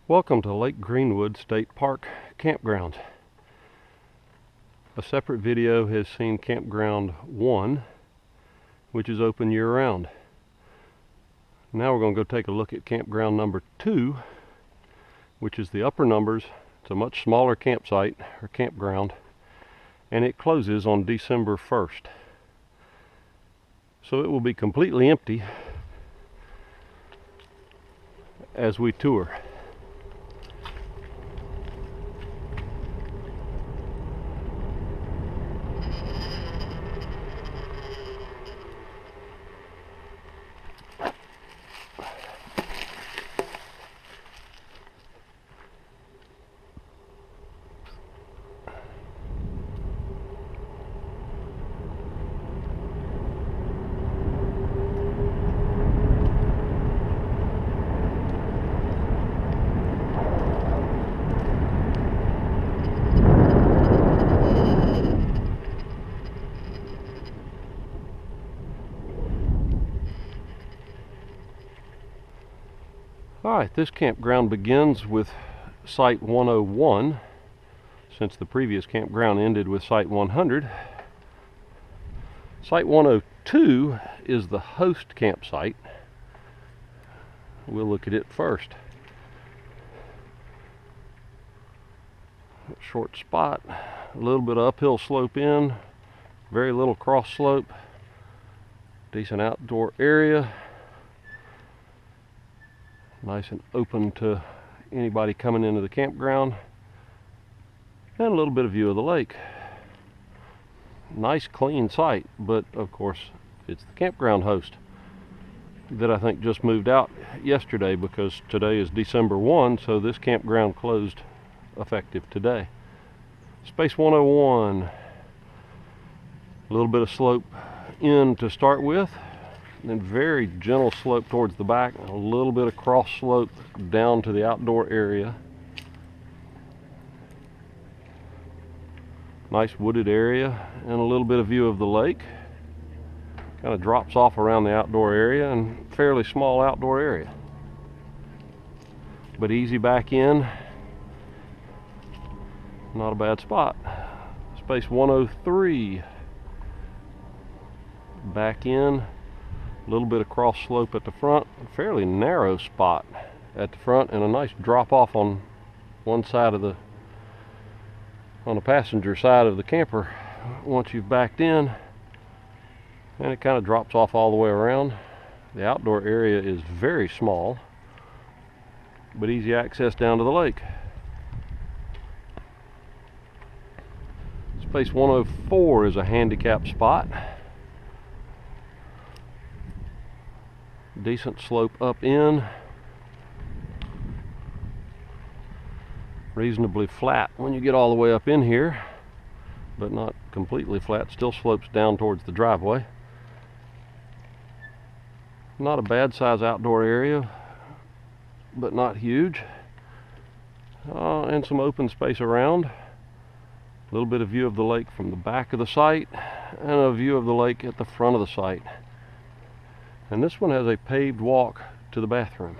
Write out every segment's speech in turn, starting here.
Welcome to Lake Greenwood State Park Campground. A separate video has seen Campground 1, which is open year-round. Now we're going to go take a look at Campground number 2, which is the upper numbers. It's a much smaller campsite or campground, and it closes on December 1st. So it will be completely empty as we tour. Alright, this campground begins with Site 101, since the previous campground ended with Site 100. Site 102 is the host campsite. We'll look at it first. Short spot, a little bit of uphill slope in, very little cross slope, decent outdoor area. Nice and open to anybody coming into the campground, and a little bit of view of the lake. Nice clean site, but of course it's the campground host that I think just moved out yesterday, because today is December 1, so this campground closed effective today. Space 101, a little bit of slope in to start with, then very gentle slope towards the back, a little bit of cross slope down to the outdoor area. Nice wooded area and a little bit of view of the lake. Kind of drops off around the outdoor area, and fairly small outdoor area, but easy back in. Not a bad spot. Space 103, back in. A little bit of cross slope at the front, a fairly narrow spot at the front, and a nice drop off on one side of on the passenger side of the camper once you've backed in, and it kind of drops off all the way around. The outdoor area is very small, but easy access down to the lake. Space 104 is a handicap spot. Decent slope up in, reasonably flat when you get all the way up in here, but not completely flat, still slopes down towards the driveway. Not a bad size outdoor area, but not huge, and some open space around. A little bit of view of the lake from the back of the site, and a view of the lake at the front of the site. And this one has a paved walk to the bathroom.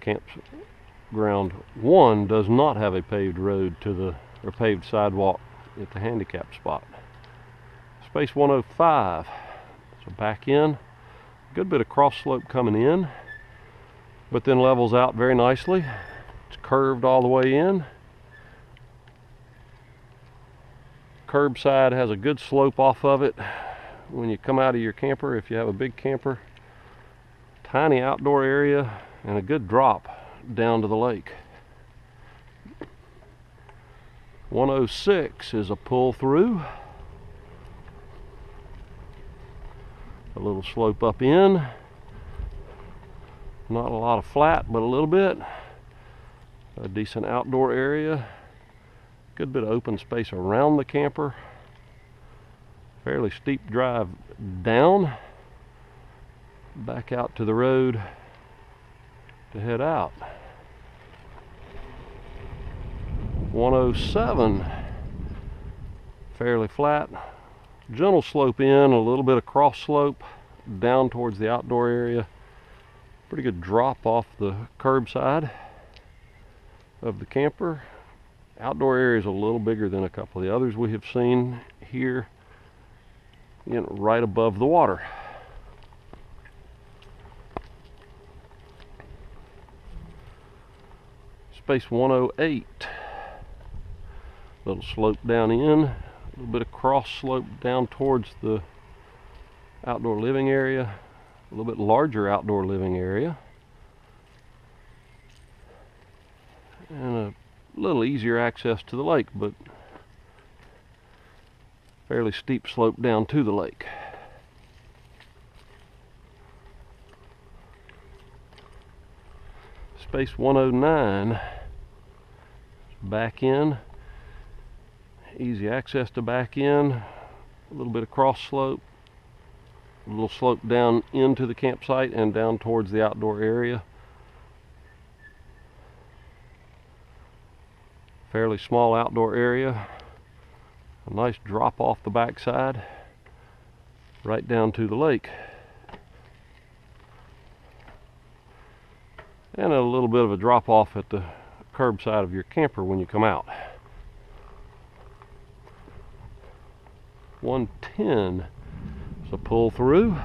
Campground 1 does not have a paved road or paved sidewalk at the handicap spot. Space 105, so back in. Good bit of cross slope coming in, but then levels out very nicely. It's curved all the way in. Curbside has a good slope off of it. When you come out of your camper, if you have a big camper, tiny outdoor area and a good drop down to the lake. 106 is a pull through. A little slope up in. Not a lot of flat, but a little bit. A decent outdoor area. Good bit of open space around the camper. Fairly steep drive down, back out to the road to head out. 107, fairly flat, gentle slope in, a little bit of cross slope down towards the outdoor area. Pretty good drop off the curbside of the camper. Outdoor area is a little bigger than a couple of the others we have seen here, right above the water. Space 108. Little slope down in, a little bit of cross slope down towards the outdoor living area, a little bit larger outdoor living area, and a little easier access to the lake, but fairly steep slope down to the lake. Space 109, back in, easy access to back in, a little bit of cross slope, a little slope down into the campsite and down towards the outdoor area. Fairly small outdoor area, a nice drop off the backside, right down to the lake. And a little bit of a drop off at the curbside of your camper when you come out. 110 is a pull through.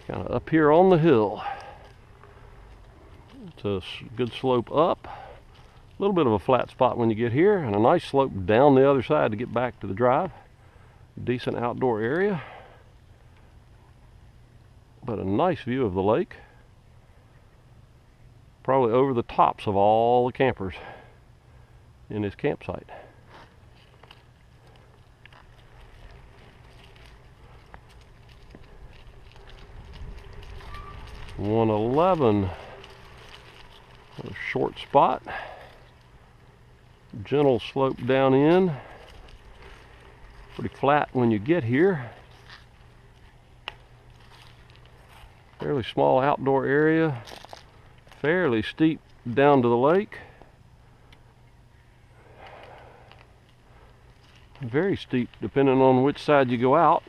Kind of up here on the hill. It's a good slope up. A little bit of a flat spot when you get here, and a nice slope down the other side to get back to the drive. Decent outdoor area, but a nice view of the lake. Probably over the tops of all the campers in this campsite. (111) a short spot, gentle slope down in, pretty flat when you get here. Fairly small outdoor area, fairly steep down to the lake. Very steep depending on which side you go out.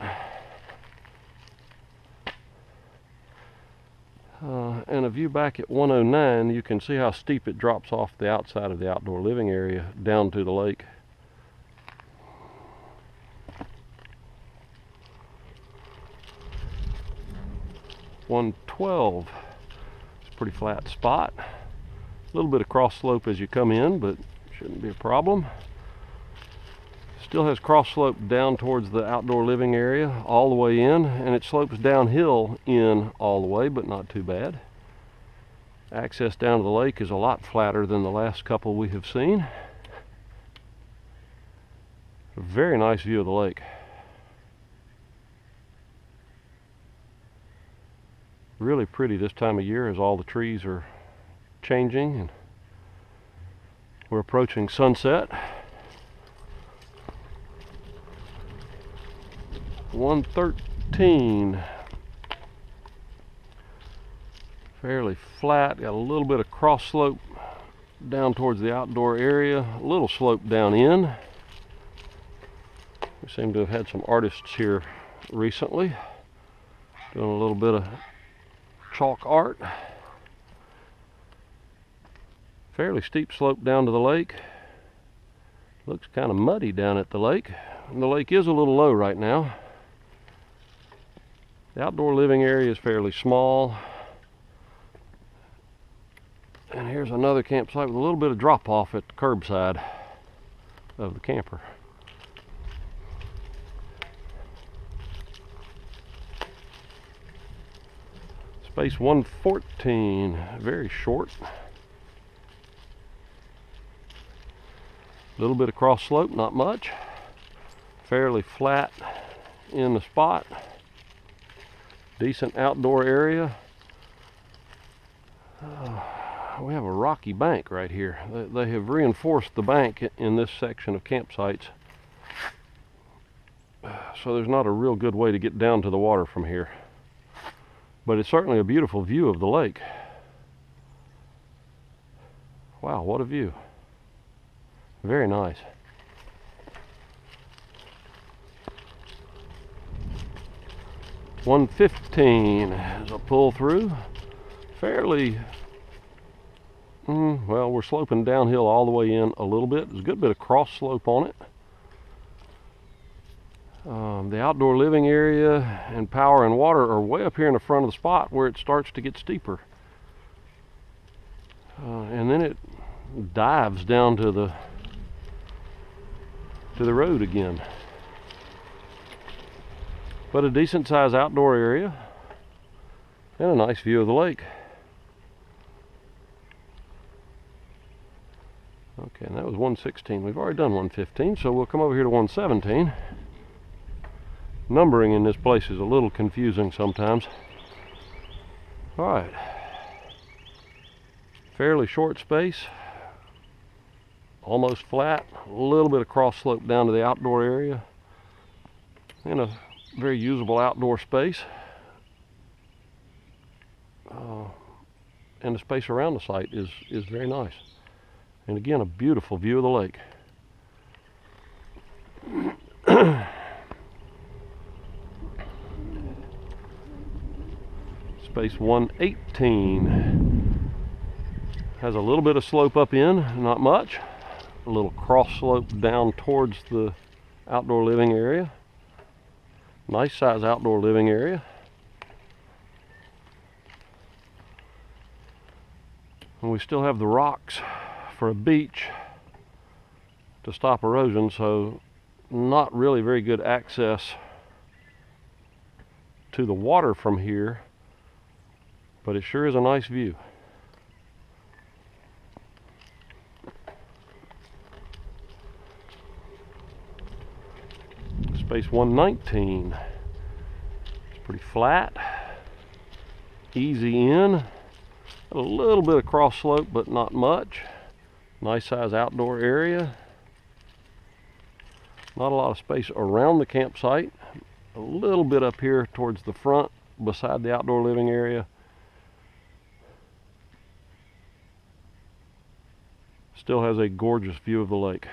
And a view back at 109, you can see how steep it drops off the outside of the outdoor living area down to the lake. (112) it's a pretty flat spot. A little bit of cross slope as you come in, but shouldn't be a problem. Still has cross slope down towards the outdoor living area all the way in, and it slopes downhill in all the way, but not too bad. Access down to the lake is a lot flatter than the last couple we have seen. A very nice view of the lake. Really pretty this time of year as all the trees are changing and we're approaching sunset. 113. Fairly flat, got a little bit of cross slope down towards the outdoor area, a little slope down in. We seem to have had some artists here recently doing a little bit of chalk art. Fairly steep slope down to the lake. Looks kind of muddy down at the lake, and the lake is a little low right now. The outdoor living area is fairly small. And here's another campsite with a little bit of drop off at the curbside of the camper. Space 114, very short. A little bit of cross slope, not much. Fairly flat in the spot. Decent outdoor area. We have a rocky bank right here. They have reinforced the bank in this section of campsites, so there's not a real good way to get down to the water from here. But it's certainly a beautiful view of the lake. Wow, what a view. Very nice. 115 is a pull through. Fairly, well, we're sloping downhill all the way in a little bit. There's a good bit of cross slope on it. The outdoor living area and power and water are way up here in the front of the spot where it starts to get steeper. And then it dives down to the road again. But a decent sized outdoor area and a nice view of the lake. Okay, and that was 116. We've already done 115, so we'll come over here to 117. Numbering in this place is a little confusing sometimes. All right. Fairly short space. Almost flat. A little bit of cross slope down to the outdoor area. And a very usable outdoor space. And the space around the site is very nice. And again, a beautiful view of the lake. Space 118 has a little bit of slope up in, not much. A little cross slope down towards the outdoor living area. Nice size outdoor living area. And we still have the rocks for a beach to stop erosion, so not really very good access to the water from here, but it sure is a nice view. Space 119. It's pretty flat, easy in, a little bit of cross slope, but not much. Nice size outdoor area. Not a lot of space around the campsite. A little bit up here towards the front beside the outdoor living area. Still has a gorgeous view of the lake.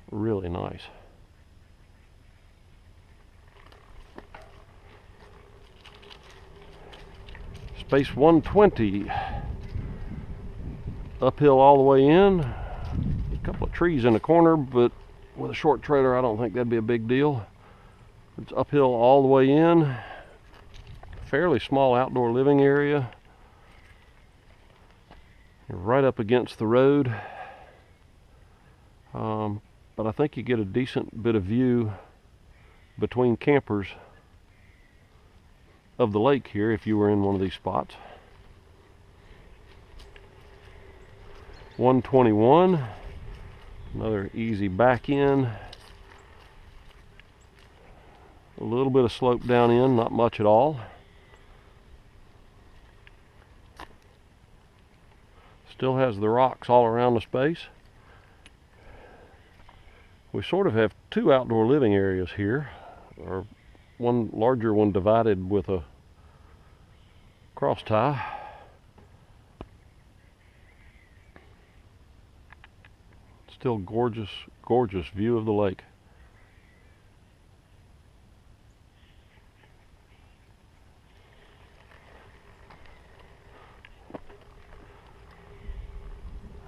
Really nice. Space 120. Uphill all the way in. A couple of trees in the corner, but with a short trailer I don't think that'd be a big deal. It's uphill all the way in. Fairly small outdoor living area. You're right up against the road. But I think you get a decent bit of view between campers of the lake here if you were in one of these spots. 121, another easy back in. A little bit of slope down in, not much at all. Still has the rocks all around the space. We sort of have two outdoor living areas here, or one larger one divided with a cross tie. Still gorgeous, gorgeous view of the lake.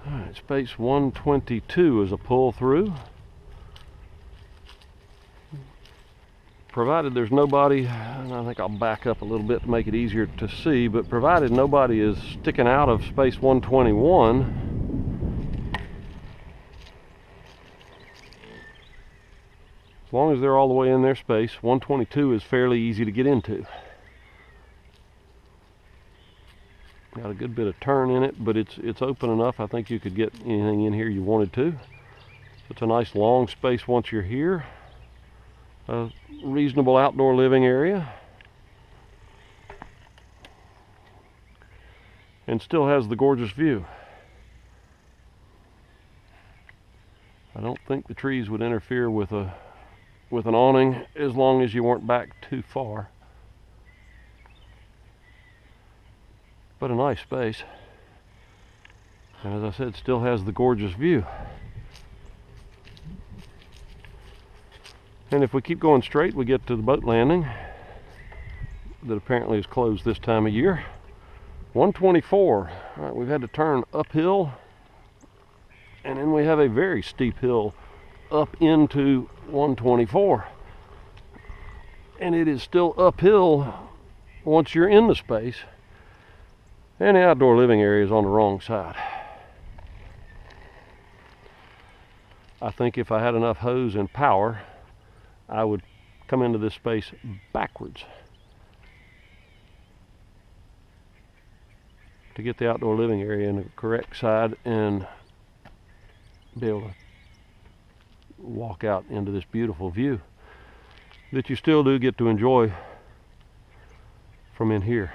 All right, space 122 is a pull through. Provided there's nobody, and I think I'll back up a little bit to make it easier to see, but provided nobody is sticking out of space 121, as long as they're all the way in their space, 122 is fairly easy to get into. Got a good bit of turn in it, but it's open enough. I think you could get anything in here you wanted to. It's a nice long space once you're here. A reasonable outdoor living area. And still has the gorgeous view. I don't think the trees would interfere with an awning as long as you weren't back too far. But a nice space. And as I said, still has the gorgeous view. And if we keep going straight, we get to the boat landing that apparently is closed this time of year. 124. All right, we've had to turn uphill, and then we have a very steep hill up into 124. And it is still uphill once you're in the space. And the outdoor living area is on the wrong side. I think if I had enough hose and power, I would come into this space backwards to get the outdoor living area in the correct side and be able to walk out into this beautiful view that you still do get to enjoy from in here.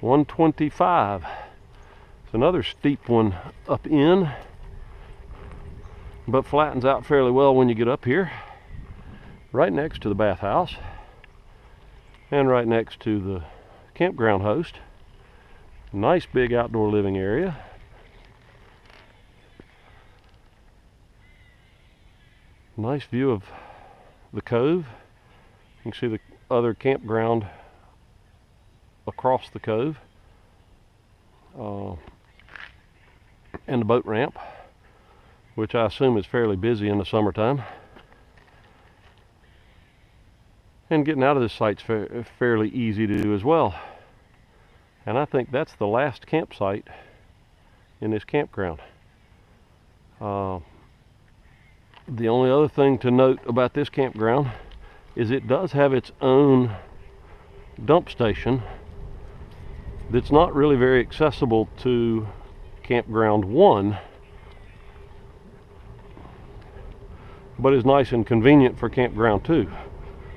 $125. It's another steep one up in, but flattens out fairly well when you get up here, right next to the bathhouse and right next to the campground host. Nice big outdoor living area. Nice view of the cove. You can see the other campground across the cove, and the boat ramp, which I assume is fairly busy in the summertime. And getting out of this site's fairly easy to do as well. And I think that's the last campsite in this campground. The only other thing to note about this campground is it does have its own dump station that's not really very accessible to Campground 1, but is nice and convenient for Campground 2.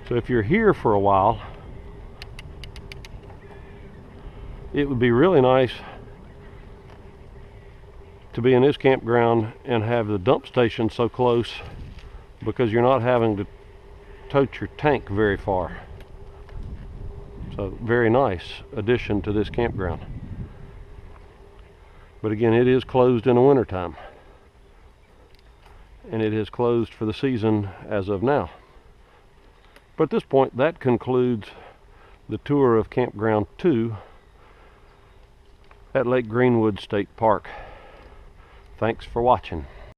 So if you're here for a while, it would be really nice to be in this campground and have the dump station so close, because you're not having to tote your tank very far. So very nice addition to this campground. But again, it is closed in the wintertime, and it is closed for the season as of now. But at this point, that concludes the tour of Campground 2 at Lake Greenwood State Park. Thanks for watching.